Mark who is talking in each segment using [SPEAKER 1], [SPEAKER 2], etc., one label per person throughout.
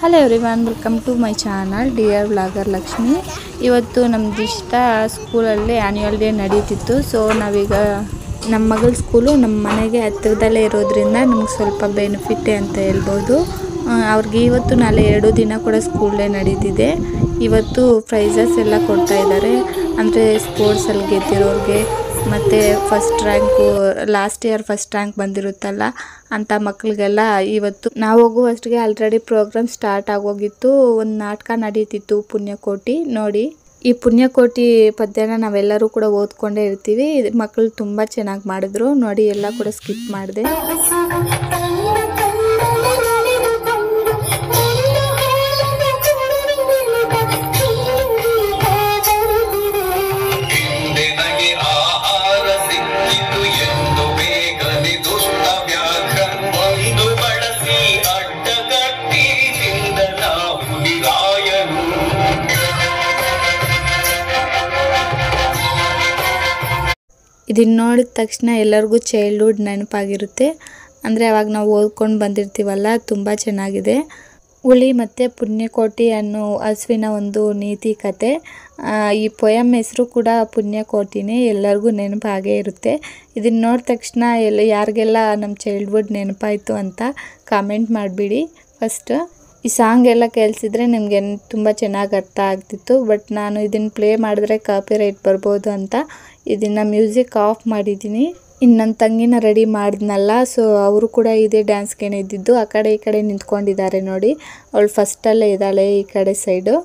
[SPEAKER 1] Hello everyone, welcome to my channel dear vlogger Lakshmi. ಇವತ್ತು ನಮ್ದು ಸ್ಕೂಲಲ್ಲಿ ಆ್ಯನ್ಯುವಲ್ ಡೇ ನಡೀತಿತ್ತು. ಸೊ ನಾವೀಗ ನಮ್ಮ ಮಗಳ ಸ್ಕೂಲು ನಮ್ಮ ಮನೆಗೆ ಹತ್ತಿರದಲ್ಲೇ ಇರೋದ್ರಿಂದ ನಮ್ಗೆ ಸ್ವಲ್ಪ ಬೆನಿಫಿಟ್ಟೇ ಅಂತ ಹೇಳ್ಬೋದು. ಅವ್ರಿಗೆ ಇವತ್ತು ನಾಳೆ 2 ದಿನ ಕೂಡ ಸ್ಕೂಲ್ ಡೇ ನಡೀತಿದೆ. ಇವತ್ತು ಪ್ರೈಸಸ್ ಎಲ್ಲ ಕೊಡ್ತಾ ಇದ್ದಾರೆ, ಅಂದರೆ ಸ್ಪೋರ್ಟ್ಸಲ್ಲಿ ಗೆದ್ದಿರೋರಿಗೆ ಮತ್ತು first rank, last year first rank ಬಂದಿರುತ್ತಲ್ಲ ಅಂಥ ಮಕ್ಕಳಿಗೆಲ್ಲ. ಇವತ್ತು ನಾವು ಹೋಗುವಷ್ಟಿಗೆ ಆಲ್ರೆಡಿ ಪ್ರೋಗ್ರಾಮ್ ಸ್ಟಾರ್ಟ್ ಆಗೋಗಿತ್ತು. ಒಂದು ನಾಟಕ ನಡೀತಿತ್ತು, ಪುಣ್ಯಕೋಟಿ. ನೋಡಿ, ಈ ಪುಣ್ಯಕೋಟಿ ಪದ್ಯನ ನಾವೆಲ್ಲರೂ ಕೂಡ ಓದ್ಕೊಂಡೇ ಇರ್ತೀವಿ. ಮಕ್ಕಳು ತುಂಬ ಚೆನ್ನಾಗಿ ಮಾಡಿದ್ರು ನೋಡಿ, ಎಲ್ಲ ಕೂಡ ಸ್ಕಿಪ್ ಮಾಡಿದೆ. ಇದನ್ನು ನೋಡಿದ ತಕ್ಷಣ ಎಲ್ಲರಿಗೂ ಚೈಲ್ಡ್ಹುಡ್ ನೆನಪಾಗಿರುತ್ತೆ. ಅಂದರೆ ಅವಾಗ ನಾವು ಓದ್ಕೊಂಡು ಬಂದಿರ್ತೀವಲ್ಲ, ತುಂಬ ಚೆನ್ನಾಗಿದೆ. ಹುಲಿ ಮತ್ತು ಪುಣ್ಯಕೋಟಿ ಅನ್ನೋ ಹಸುವಿನ ಒಂದು ನೀತಿ ಕತೆ. ಈ ಪೊಯಮ್ ಹೆಸರು ಕೂಡ ಪುಣ್ಯಕೋಟಿನೇ, ಎಲ್ಲರಿಗೂ ನೆನಪಾಗೇ ಇರುತ್ತೆ. ಇದನ್ನು ನೋಡಿದ ತಕ್ಷಣ ಯಾರಿಗೆಲ್ಲ ನಮ್ಮ ಚೈಲ್ಡ್ಹುಡ್ ನೆನಪಾಯಿತು ಅಂತ ಕಾಮೆಂಟ್ ಮಾಡಿಬಿಡಿ. ಫಸ್ಟ್ ಈ ಸಾಂಗ್ ಎಲ್ಲ ಕೇಳಿಸಿದ್ರೆ ನಿಮಗೆ ತುಂಬ ಚೆನ್ನಾಗಿ ಅರ್ಥ ಆಗ್ತಿತ್ತು. ಬಟ್ ನಾನು ಇದನ್ನು ಪ್ಲೇ ಮಾಡಿದ್ರೆ ಕಾಪಿರೈಟ್ ಬರ್ಬೋದು ಅಂತ ಇದನ್ನು ಮ್ಯೂಸಿಕ್ ಆಫ್ ಮಾಡಿದ್ದೀನಿ. ಇನ್ನು ನನ್ನ ತಂಗಿನ ರೆಡಿ ಮಾಡಿದ್ನಲ್ಲ, ಸೊ ಅವರು ಕೂಡ ಇದೇ ಡ್ಯಾನ್ಸ್ಗೆ ಇದ್ದಿದ್ದು. ಆ ಕಡೆ ಈ ಕಡೆ ನಿಂತ್ಕೊಂಡಿದ್ದಾರೆ ನೋಡಿ. ಅವಳು ಫಸ್ಟಲ್ಲೇ ಇದ್ದಾಳೆ ಈ ಕಡೆ ಸೈಡು.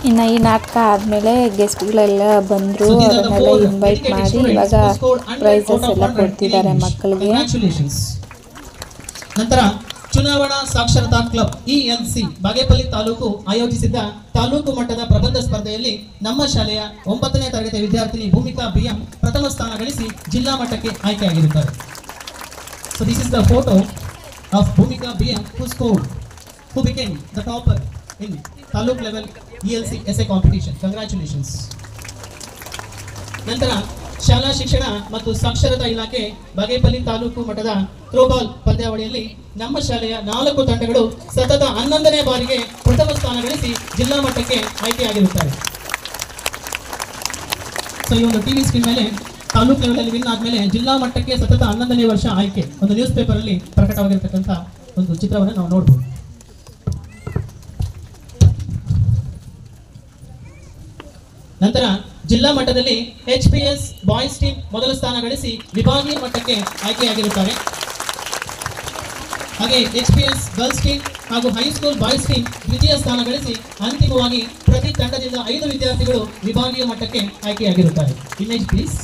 [SPEAKER 1] ಇನ್ನು ಈ ನಾಟಕ ಆದಮೇಲೆ ಗೆಸ್ಟ್ಗಳೆಲ್ಲ ಬಂದರು, ಅವರನ್ನೆಲ್ಲ ಇನ್ವೈಟ್ ಮಾಡಿ ಇವಾಗ ಪ್ರೈಸಸ್ ಎಲ್ಲ ಕೊಡ್ತಿದ್ದಾರೆ ಮಕ್ಕಳಿಗೆ.
[SPEAKER 2] ನಂತರ ಚುನಾವಣಾ ಸಾಕ್ಷರತಾ ಕ್ಲಬ್ ELC ಬಾಗೇಪಲ್ಲಿ ತಾಲೂಕು ಆಯೋಜಿಸಿದ್ದ ತಾಲೂಕು ಮಟ್ಟದ ಪ್ರಬಂಧ ಸ್ಪರ್ಧೆಯಲ್ಲಿ ನಮ್ಮ ಶಾಲೆಯ 9ನೇ ತರಗತಿ ವಿದ್ಯಾರ್ಥಿನಿ ಭೂಮಿಕಾ BM ಪ್ರಥಮ ಸ್ಥಾನ ಗಳಿಸಿ ಜಿಲ್ಲಾ ಮಟ್ಟಕ್ಕೆ ಆಯ್ಕೆಯಾಗಿರುತ್ತಾರೆ. So this is the photo of Bhumika BM who became the topper in taluk level ELC essay competition. Congratulations. ನಂತರ ಶಾಲಾ ಶಿಕ್ಷಣ ಮತ್ತು ಸಾಕ್ಷರತಾ ಇಲಾಖೆ ಬಾಗೇಪಲ್ಲಿ ತಾಲೂಕು ಮಟ್ಟದ ಥ್ರೋಬಾಲ್ ಪಂದ್ಯಾವಳಿಯಲ್ಲಿ ನಮ್ಮ ಶಾಲೆಯ 4 ತಂಡಗಳು ಸತತ 11ನೇ ಬಾರಿಗೆ ಪ್ರಥಮ ಸ್ಥಾನ ಗಳಿಸಿ ಜಿಲ್ಲಾ ಮಟ್ಟಕ್ಕೆ ಆಯ್ಕೆಯಾಗಿರುತ್ತಾರೆ. ಸೊ ಈ ಒಂದು ಟಿವಿ ಸ್ಕ್ರೀನ್ ಮೇಲೆ ತಾಲೂಕು ಲೆವೆಲ್ ಅಲ್ಲಿ ವಿನ್ ಆದ್ಮೇಲೆ ಜಿಲ್ಲಾ ಮಟ್ಟಕ್ಕೆ ಸತತ 11ನೇ ವರ್ಷ ಆಯ್ಕೆ ಒಂದು ನ್ಯೂಸ್ ಪೇಪರ್ ಅಲ್ಲಿ ಪ್ರಕಟವಾಗಿರತಕ್ಕಂತ ಒಂದು ಚಿತ್ರವನ್ನು ನಾವು ನೋಡಬಹುದು. ನಂತರ ಜಿಲ್ಲಾ ಮಟ್ಟದಲ್ಲಿ HPS ಬಾಯ್ಸ್ ಟೀಮ್ ಮೊದಲ ಸ್ಥಾನ ಗಳಿಸಿ ವಿಭಾಗೀಯ ಮಟ್ಟಕ್ಕೆ ಆಯ್ಕೆಯಾಗಿರುತ್ತಾರೆ. ಹಾಗೆ HPS ಗರ್ಲ್ಸ್ ಟೀಮ್ ಹಾಗೂ ಹೈಸ್ಕೂಲ್ ಬಾಯ್ಸ್ ಟೀಮ್ ದ್ವಿತೀಯ ಸ್ಥಾನ ಗಳಿಸಿ ಅಂತಿಮವಾಗಿ ಪ್ರತಿ ತಂಡದಿಂದ 5 ವಿದ್ಯಾರ್ಥಿಗಳು ವಿಭಾಗೀಯ ಮಟ್ಟಕ್ಕೆ ಆಯ್ಕೆಯಾಗಿರುತ್ತಾರೆ. Image please.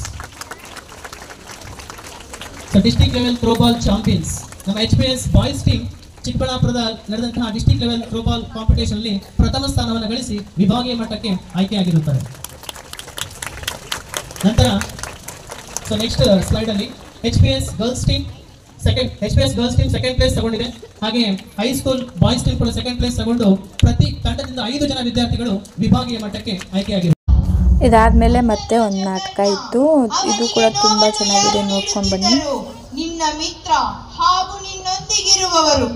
[SPEAKER 2] District level throwball champions ನಮ್ಮ HPS ಬಾಯ್ಸ್ ಟೀಮ್ ಚಿಕ್ಕಬಳ್ಳಾಪುರದ ನಡೆದಂತಹ ಡಿಸ್ಟ್ರಿಕ್ಟ್ ಲೆವೆಲ್ ಥ್ರೋಬಾಲ್ ಕಾಂಪಿಟೇಷನ್ ಅಲ್ಲಿ ಪ್ರಥಮ ಸ್ಥಾನವನ್ನು ಗಳಿಸಿ ವಿಭಾಗೀಯ ಮಟ್ಟಕ್ಕೆ ಆಯ್ಕೆಯಾಗಿರುತ್ತಾರೆ. ನಂತರ ನೆಕ್ಸ್ಟ್ ಸ್ಲೈಡ್ ಅಲ್ಲಿ HPS girls team second place ತಗೊಂಡಿದೆ. ಹಾಗೆ ಹೈಸ್ಕೂಲ್ ಬಾಯ್ಸ್ ಟೀಮ್ ಕೂಡ ಸೆಕೆಂಡ್ ಪ್ಲೇಸ್ ತಗೊಂಡು ಪ್ರತಿ ತಂಡದಿಂದ 5 ಜನ ವಿದ್ಯಾರ್ಥಿಗಳು ವಿಭಾಗೀಯ ಮಟ್ಟಕ್ಕೆ ಆಯ್ಕೆಯಾಗಿದ್ದಾರೆ.
[SPEAKER 1] ಇದಾದ್ಮೇಲೆ ಮತ್ತೆ ಒಂದು ನಾಟಕ ಇತ್ತು, ಇದು ಕೂಡ ತುಂಬಾ ಚೆನ್ನಾಗಿದೆ, ನೋಡ್ಕೊಂಡು ಬನ್ನಿ.
[SPEAKER 3] ನಿನ್ನ ಮಿತ್ರ ಹಾಗೂ ನಿನ್ನೊಂದಿಗಿರುವವರು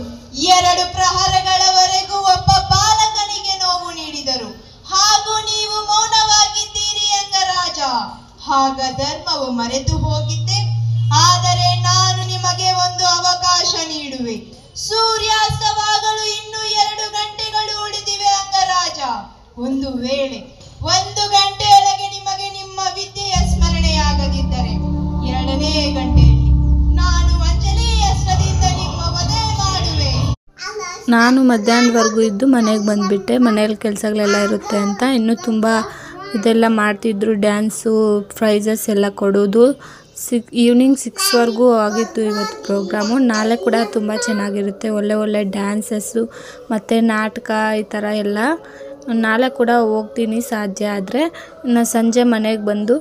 [SPEAKER 3] 2 ಪ್ರಹರಗಳವರೆಗೂ ಒಬ್ಬ ಬಾಲಕನಿಗೆ ನೋವು ನೀಡಿದರು ಹಾಗೂ ನೀವು ಮೌನವಾಗಿದ್ದೀರಿ ಅಂಗರಾಜ. ಆಗ ಧರ್ಮವು ಮರೆತು ಹೋಗಿದ್ದೆ, ಆದರೆ ನಾನು ನಿಮಗೆ ಒಂದು ಅವಕಾಶ ನೀಡುವೆ. ಸೂರ್ಯಾಸ್ತವಾಗಲು ಇನ್ನೂ 2 ಗಂಟೆಗಳು ಉಳಿದಿವೆ ಅಂಗರಾಜ. ಒಂದು ವೇಳೆ 1 ಗಂಟೆಯೊಳಗೆ ನಿಮಗೆ ನಿಮ್ಮ ವಿದ್ಯೆಯ ಸ್ಮರಣೆಯಾಗದಿದ್ದರೆ 2ನೇ ಗಂಟೆಯಲ್ಲಿ ನಾನು ಅಂಜಲಿಯ ಅಸ್ತ್ರದಿಂದ ನಿಮ್ಮ ವಧೆ ಮಾಡುವೆ.
[SPEAKER 1] ನಾನು ಮಧ್ಯಾಹ್ನದವರೆಗೂ ಇದ್ದು ಮನೆಗೆ ಬಂದುಬಿಟ್ಟೆ, ಮನೇಲಿ ಕೆಲಸಗಳೆಲ್ಲ ಇರುತ್ತೆ ಅಂತ. ಇನ್ನೂ ತುಂಬ ಇದೆಲ್ಲ ಮಾಡ್ತಿದ್ರು, ಡ್ಯಾನ್ಸು, ಪ್ರೈಸಸ್ ಎಲ್ಲ ಕೊಡೋದು. ಈವ್ನಿಂಗ್ 6ವರೆಗೂ ಆಗಿತ್ತು ಇವತ್ತು ಪ್ರೋಗ್ರಾಮು. ನಾಳೆ ಕೂಡ ತುಂಬ ಚೆನ್ನಾಗಿರುತ್ತೆ, ಒಳ್ಳೆ ಡ್ಯಾನ್ಸಸ್ಸು ಮತ್ತು ನಾಟಕ ಈ ಥರ ಎಲ್ಲ. ನಾಳೆ ಕೂಡ ಹೋಗ್ತೀನಿ ಸಾಧ್ಯ ಆದರೆ. ಇನ್ನು ಸಂಜೆ ಮನೆಗೆ ಬಂದು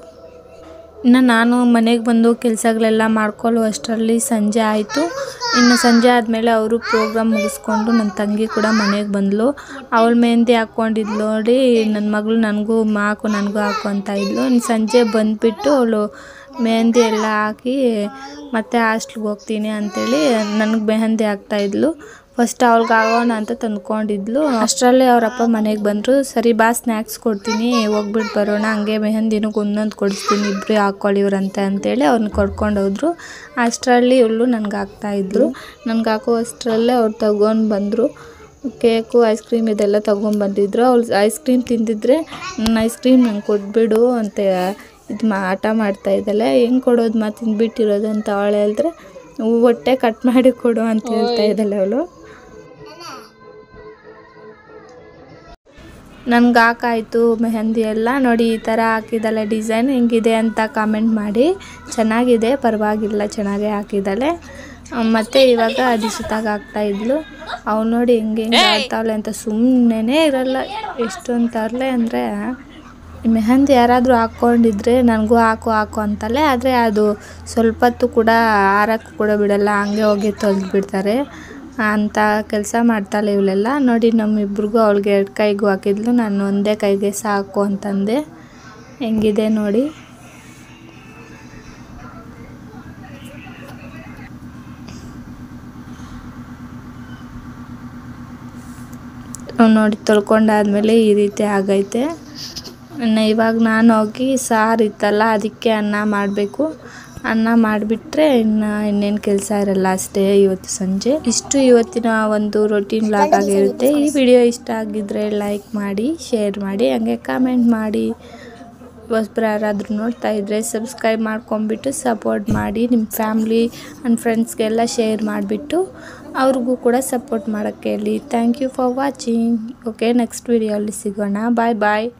[SPEAKER 1] ನಾನು ಮನೆಗೆ ಬಂದು ಕೆಲಸಗಳೆಲ್ಲ ಮಾಡ್ಕೊಳ್ಳೋ ಅಷ್ಟರಲ್ಲಿ ಸಂಜೆ ಆಯಿತು. ಇನ್ನು ಸಂಜೆ ಆದಮೇಲೆ ಅವರು ಪ್ರೋಗ್ರಾಮ್ ಮುಗಿಸ್ಕೊಂಡು ನನ್ನ ತಂಗಿ ಕೂಡ ಮನೆಗೆ ಬಂದಳು. ಅವಳು ಮೆಹಂದಿ ಹಾಕ್ಕೊಂಡಿದ್ಲು ನೋಡಿ, ನನ್ನ ಮಗಳು ನನಗೂ ಹಾಕು ಅಂತ ಇದ್ಲು. ಇನ್ನು ಸಂಜೆ ಬಂದುಬಿಟ್ಟು ಅವಳು ಮೆಹಂದಿ ಎಲ್ಲ ಹಾಕಿ ಮತ್ತೆ ಹಾಸ್ಟ್ಲಿಗೆ ಹೋಗ್ತೀನಿ ಅಂಥೇಳಿ ನನಗೆ ಮೆಹಂದಿ ಹಾಕ್ತಾಯಿದ್ಲು. ಫಸ್ಟ್ ಅವ್ಳಿಗೆ ಆಗೋಣ ಅಂತ ತಂದ್ಕೊಂಡಿದ್ಲು. ಅಷ್ಟರಲ್ಲೇ ಅವರಪ್ಪ ಮನೆಗೆ ಬಂದರು. ಸರಿ ಬಾ ಸ್ನ್ಯಾಕ್ಸ್ ಕೊಡ್ತೀನಿ, ಹೋಗ್ಬಿಟ್ಟು ಬರೋಣ, ಹಂಗೆ ಮೆಹಂದಿನೂ ಒಂದೊಂದು ಕೊಡಿಸ್ತೀನಿ, ಇಬ್ಬರು ಹಾಕ್ಕೊಳ್ಳಿವ್ರಂತೆ ಅಂತೇಳಿ ಅವ್ರನ್ನ ಕರ್ಕೊಂಡು ಹೋದ್ರು. ಅಷ್ಟರಲ್ಲಿ ಇವಳು ನನಗೆ ಹಾಕ್ತಾಯಿದ್ರು. ನನಗೆ ಹಾಕೋ ಅಷ್ಟರಲ್ಲೇ ಅವ್ರು ತಗೊಂಡು ಬಂದರು. ಕೇಕು, ಐಸ್ ಕ್ರೀಮ್ ಇದೆಲ್ಲ ತೊಗೊಂಬಂದಿದ್ರು. ಅವಳು ಐಸ್ ಕ್ರೀಮ್ ತಿಂದಿದ್ರೆ ನನ್ನ ಐಸ್ ಕ್ರೀಮ್ ನಂಗೆ ಕೊಟ್ಬಿಡು ಅಂತ ಆಟ ಮಾಡ್ತಾಯಿದ್ದಾಳೆ. ಹೆಂಗೆ ಕೊಡೋದು ತಿಂದ್ಬಿಟ್ಟಿರೋದು ಅಂತ ಅವಳು ಹೇಳಿದ್ರೆ, ಹೊಟ್ಟೆ ಕಟ್ ಮಾಡಿ ಕೊಡು ಅಂತ ಹೇಳ್ತಾ ಇದ್ದಾಳೆ ಅವಳು. ನನಗೆ ಹಾಕಾಯಿತು ಮೆಹಂದಿ ಎಲ್ಲ. ನೋಡಿ ಈ ಥರ ಹಾಕಿದ್ದಾಳೆ, ಡಿಸೈನ್ ಹೆಂಗಿದೆ ಅಂತ ಕಾಮೆಂಟ್ ಮಾಡಿ. ಚೆನ್ನಾಗಿದೆ, ಪರವಾಗಿಲ್ಲ, ಚೆನ್ನಾಗೇ ಹಾಕಿದ್ದಾಳೆ. ಮತ್ತು ಇವಾಗ ದಿಶಿತಾಗ ಹಾಕ್ತಾಯಿದ್ಲು. ಅವ್ನು ನೋಡಿ ಹೆಂಗೆ ಆಡ್ತಾವಳೆ ಅಂತ ಸುಮ್ಮನೆ ಇರಲ್ಲ. ಎಷ್ಟೊಂದು ತರಲೆ ಅಂದರೆ, ಮೆಹಂದಿ ಯಾರಾದರೂ ಹಾಕ್ಕೊಂಡಿದ್ರೆ ನನಗೂ ಹಾಕು ಅಂತಲೇ, ಆದರೆ ಅದು ಸ್ವಲ್ಪ ಹೊತ್ತು ಕೂಡ ಆರಕ್ಕೂ ಕೂಡ ಬಿಡಲ್ಲ, ಹಂಗೆ ಹೋಗಿ ತೊಳೆದ್ಬಿಡ್ತಾರೆ ಅಂತ ಕೆಲಸ ಮಾಡ್ತಾಳೆ ಇವಳೆಲ್ಲ. ನೋಡಿ ನಮ್ಮಿಬ್ರಿಗೂ ಅವಳಿಗೆ 2 ಕೈಗೂ ಹಾಕಿದ್ಲು, ನಾನು ಒಂದೇ ಕೈಗೆ ಸಾಕು ಅಂತಂದೆ. ಹೆಂಗಿದೆ ನೋಡಿ. ನೋಡಿ ತೊಳ್ಕೊಂಡಾದ್ಮೇಲೆ ಈ ರೀತಿ ಆಗೈತೆ. ಇವಾಗ ನಾನು ಹೋಗಿ ಸಾರು ಇತ್ತಲ್ಲ ಅದಕ್ಕೆ ಅನ್ನ ಮಾಡಬೇಕು. ಅನ್ನ ಮಾಡಿಬಿಟ್ರೆ ಇನ್ನೇನು ಕೆಲಸ ಇರಲ್ಲ, ಅಷ್ಟೇ ಇವತ್ತು ಸಂಜೆ. ಇಷ್ಟು ಇವತ್ತಿನ ಒಂದು ರೊಟೀನ್ ವ್ಲಾಗ್ ಆಗಿರುತ್ತೆ. ಈ ವಿಡಿಯೋ ಇಷ್ಟ ಆಗಿದ್ದರೆ ಲೈಕ್ ಮಾಡಿ, ಶೇರ್ ಮಾಡಿ, ಹಂಗೆ ಕಾಮೆಂಟ್ ಮಾಡಿ. ಹೊಸಬ್ರು ಯಾರಾದರೂ ನೋಡ್ತಾ ಇದ್ದರೆ ಸಬ್ಸ್ಕ್ರೈಬ್ ಮಾಡ್ಕೊಂಬಿಟ್ಟು ಸಪೋರ್ಟ್ ಮಾಡಿ. ನಿಮ್ಮ ಫ್ಯಾಮ್ಲಿ ಆ್ಯಂಡ್ ಫ್ರೆಂಡ್ಸ್ಗೆಲ್ಲ ಶೇರ್ ಮಾಡಿಬಿಟ್ಟು ಅವ್ರಿಗೂ ಕೂಡ ಸಪೋರ್ಟ್ ಮಾಡೋಕ್ಕೆ ಹೇಳಿ. Thank you for watching. Okay, next ವಿಡಿಯೋಲ್ಲಿ ಸಿಗೋಣ. ಬಾಯ್ ಬಾಯ್.